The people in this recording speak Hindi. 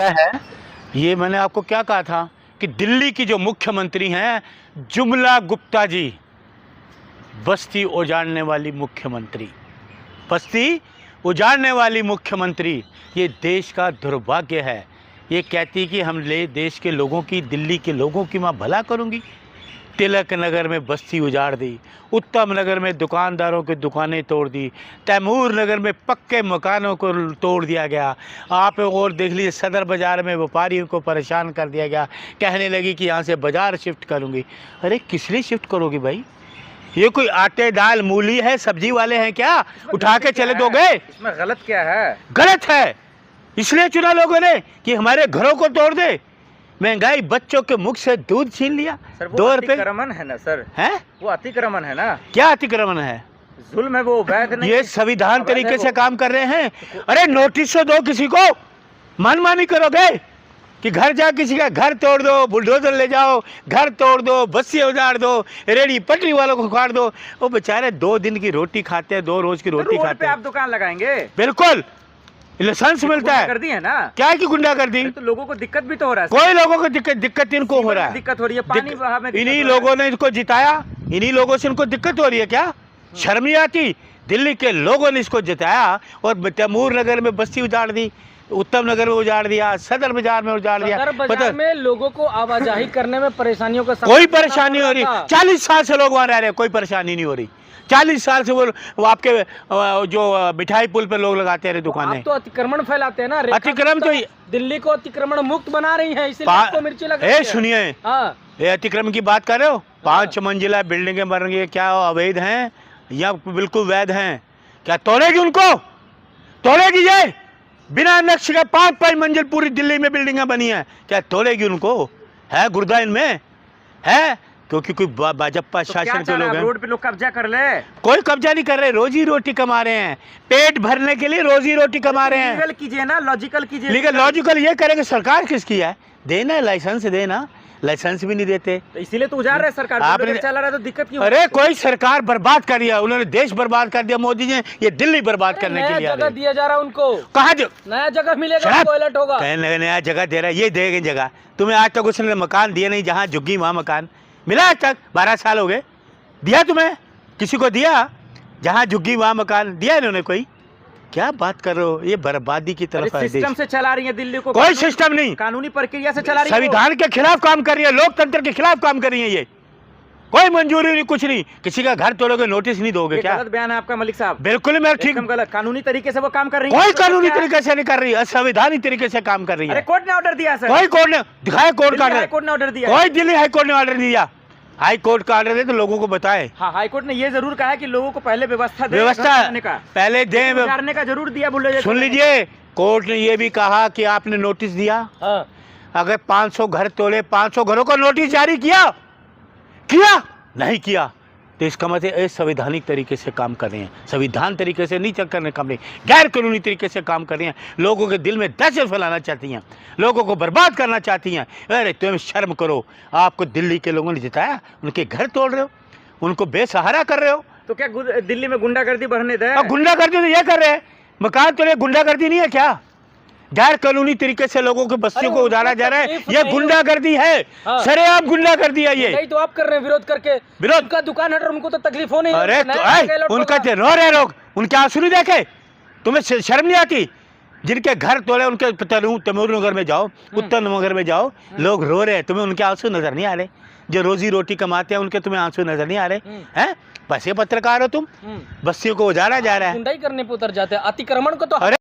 है। ये मैंने आपको क्या कहा था कि दिल्ली की जो मुख्यमंत्री हैं जुमला गुप्ता जी, बस्ती उजाड़ने वाली मुख्यमंत्री, बस्ती उजाड़ने वाली मुख्यमंत्री, ये देश का दुर्भाग्य है। ये कहती कि हम देश के लोगों की, दिल्ली के लोगों की मैं भला करूंगी। तिलक नगर में बस्ती उजाड़ दी, उत्तम नगर में दुकानदारों की दुकानें तोड़ दी, तैमूर नगर में पक्के मकानों को तोड़ दिया गया। आप और देख लीजिए सदर बाज़ार में व्यापारियों को परेशान कर दिया गया। कहने लगी कि यहाँ से बाज़ार शिफ्ट करूँगी। अरे किस लिए शिफ्ट करोगी भाई? ये कोई आटे दाल मूली है, सब्जी वाले हैं क्या? उठा के चले दोगे? इसमें गलत क्या है? गलत है, इसलिए चुना लोगों ने कि हमारे घरों को तोड़ दे। महंगाई, बच्चों के मुख से दूध छीन लिया। सर, 2 रुपए अतिक्रमण है ना सर? है वो अतिक्रमण है ना? क्या अतिक्रमण है? जुल्म है वो, वैध नहीं। ये संविधान तरीके से काम कर रहे हैं। अरे नोटिस तो दो किसी को, मनमानी करोगे कि घर जा किसी का घर तोड़ दो, बुलडोजर ले जाओ, घर तोड़ दो, बस्ती उजाड़ दो, रेडी पटरी वालों को उखाड़ दो। वो बेचारे 2 दिन की रोटी खाते हैं, 2 रोज की रोटी रोड खाते पे हैं। आप दुकान लगाएंगे? बिल्कुल, लाइसेंस मिलता है। कर दी है ना? क्या की गुंडागर्दी? तो लोगों को दिक्कत भी तो हो रहा है। कोई लोगों को दिक्कत इनको हो रहा है। दिक्कत हो रही है, पानी बहाव में इन्हीं लोगों ने इसको जिताया, इन्हीं लोगों से इनको दिक्कत हो रही है। क्या शर्म नहीं आती? दिल्ली के लोगों ने इसको जिताया और तैमूर नगर में बस्ती उजाड़ दी, उत्तम नगर में उजाड़ दिया, सदर बाजार में उजाड़ दिया। सदर बाजार में लोगों को आवाजाही करने में परेशानियों का कोई परेशानी हो रही? 40 साल से लोग वहाँ रह रहे हैं, कोई परेशानी नहीं हो रही। 40 साल से वो आपके जो मिठाई पुल पे लोग लगाते रहे दुकानें। आप तो अतिक्रमण फैलाते हैं ना। अतिक्रमण तो दिल्ली को अतिक्रमण मुक्त बना रही है, इसीलिए आपको मिर्ची लग रही है। सुनिए, ये अतिक्रमण की बात कर रहे हो? 5 मंजिला बिल्डिंगें बन रही है, क्या अवैध हैं या बिल्कुल वैध हैं? क्या तोड़ेगी उनको? तोड़ेगी? ये बिना नक्शे का 5-5 मंजिल पूरी दिल्ली में बिल्डिंगें बनी हैं, क्या तोड़ेगी उनको? है गुर्दा इनमें? है? क्योंकि कोई भाजपा शासन के लोग हैं। रोड पे लोग कब्जा कर ले? कोई कब्जा नहीं कर रहे, रोजी रोटी कमा रहे हैं, पेट भरने के लिए रोजी रोटी कमा रहे हैं। लीगल कीजिए ना, लॉजिकल कीजिए। लीगल लॉजिकल ये करेंगे, सरकार किसकी है? देना लाइसेंस, देना। लाइसेंस भी नहीं देते, तो इसीलिए तो उजाड़ रहे सरकार। आपने चला रहा है तो दिक्कत क्यों? अरे कोई सरकार बर्बाद कर दिया, उन्होंने देश बर्बाद कर दिया। मोदी जी ये दिल्ली बर्बाद करने के लिए जगह दिया जा रहा है उनको। कहा नया जगह मिलेगा, टॉयलेट होगा। नया जगह दे रहा है, ये देंगे जगह। तुम्हें आज तक उसने मकान दिए नहीं, जहाँ झुग्गी वहाँ मकान मिला आज तक? 12 साल हो गए, दिया तुम्हें? किसी को दिया? जहाँ झुग्गी वहाँ मकान दिया इन्होंने? कोई क्या बात कर रहे हो? ये बर्बादी की तरफ है। सिस्टम से चला रही है दिल्ली को। कोई सिस्टम नहीं, कानूनी प्रक्रिया से चला रही है। संविधान के खिलाफ काम कर रही है, लोकतंत्र के खिलाफ काम कर रही है। ये कोई मंजूरी नहीं, कुछ नहीं। किसी का घर तोड़ोगे, नोटिस नहीं दोगे क्या? गलत बयान है आपका मलिक साहब। बिल्कुल मैं ठीक, गलत। कानूनी तरीके से वो काम कर रही है। कोई कानूनी तरीके से नहीं कर रही है, असंवैधानिक तरीके से काम कर रही है। कोर्ट ने ऑर्डर दिया सर। कोई कोर्ट ने दिखाया? कोर्ट का कोर्ट ने ऑर्डर दिया? कोई दिल्ली हाई कोर्ट ने ऑर्डर नहीं दिया। हाई कोर्ट का ऑर्डर दे तो लोगों को बताए। हाँ, हाई कोर्ट ने ये जरूर कहा है कि लोगों को पहले व्यवस्था का पहले दें, करने का जरूर दिया। बुलडोजर सुन लीजिए, कोर्ट ने ये भी कहा कि आपने नोटिस दिया। अगर 500 घर तोड़े, 500 घरों को नोटिस जारी किया नहीं किया, तो इसका मतलब असंवैधानिक तरीके से काम कर रहे हैं। संविधान तरीके से नहीं करने काम नहीं, गैर कानूनी तरीके से काम कर रहे हैं। लोगों के दिल में दहशत फैलाना चाहती हैं, लोगों को बर्बाद करना चाहती हैं। अरे तुम शर्म करो, आपको दिल्ली के लोगों ने जिताया, उनके घर तोड़ रहे हो, उनको बेसहारा कर रहे हो। तो क्या दिल्ली में गुंडागर्दी बढ़ने दे? गुंडागर्दी तो ये कर रहे हैं, मकान तोड़े, गुंडागर्दी नहीं है क्या? गैर कानूनी तरीके से लोगों के बस्तियों को उजाड़ा जा रहा है, ये गुंडागर्दी है। सरेआम गुंडागर्दी है ये। तो आप कर रहे हैं विरोध करके। विरोध का दुकान हट, उनको तो तकलीफ हो नहीं। अरे उनका रो रहे लोग, उनके आंसू नहीं देखे? तुम्हें शर्म नहीं आती? जिनके घर तोड़े उनके तैमूर नगर में जाओ, उत्तम नगर में जाओ, लोग रो रहे हैं, तुम्हें उनके आंसू नजर नहीं आ रहे? जो रोजी रोटी कमाते हैं उनके तुम्हें आंसू नजर नहीं आ रहे हैं? बस ये पत्रकार हो तुम, बस्तियों को उजाड़ा जा रहा है। गुंडाई करने पे उतर जाते हैं, अतिक्रमण को तो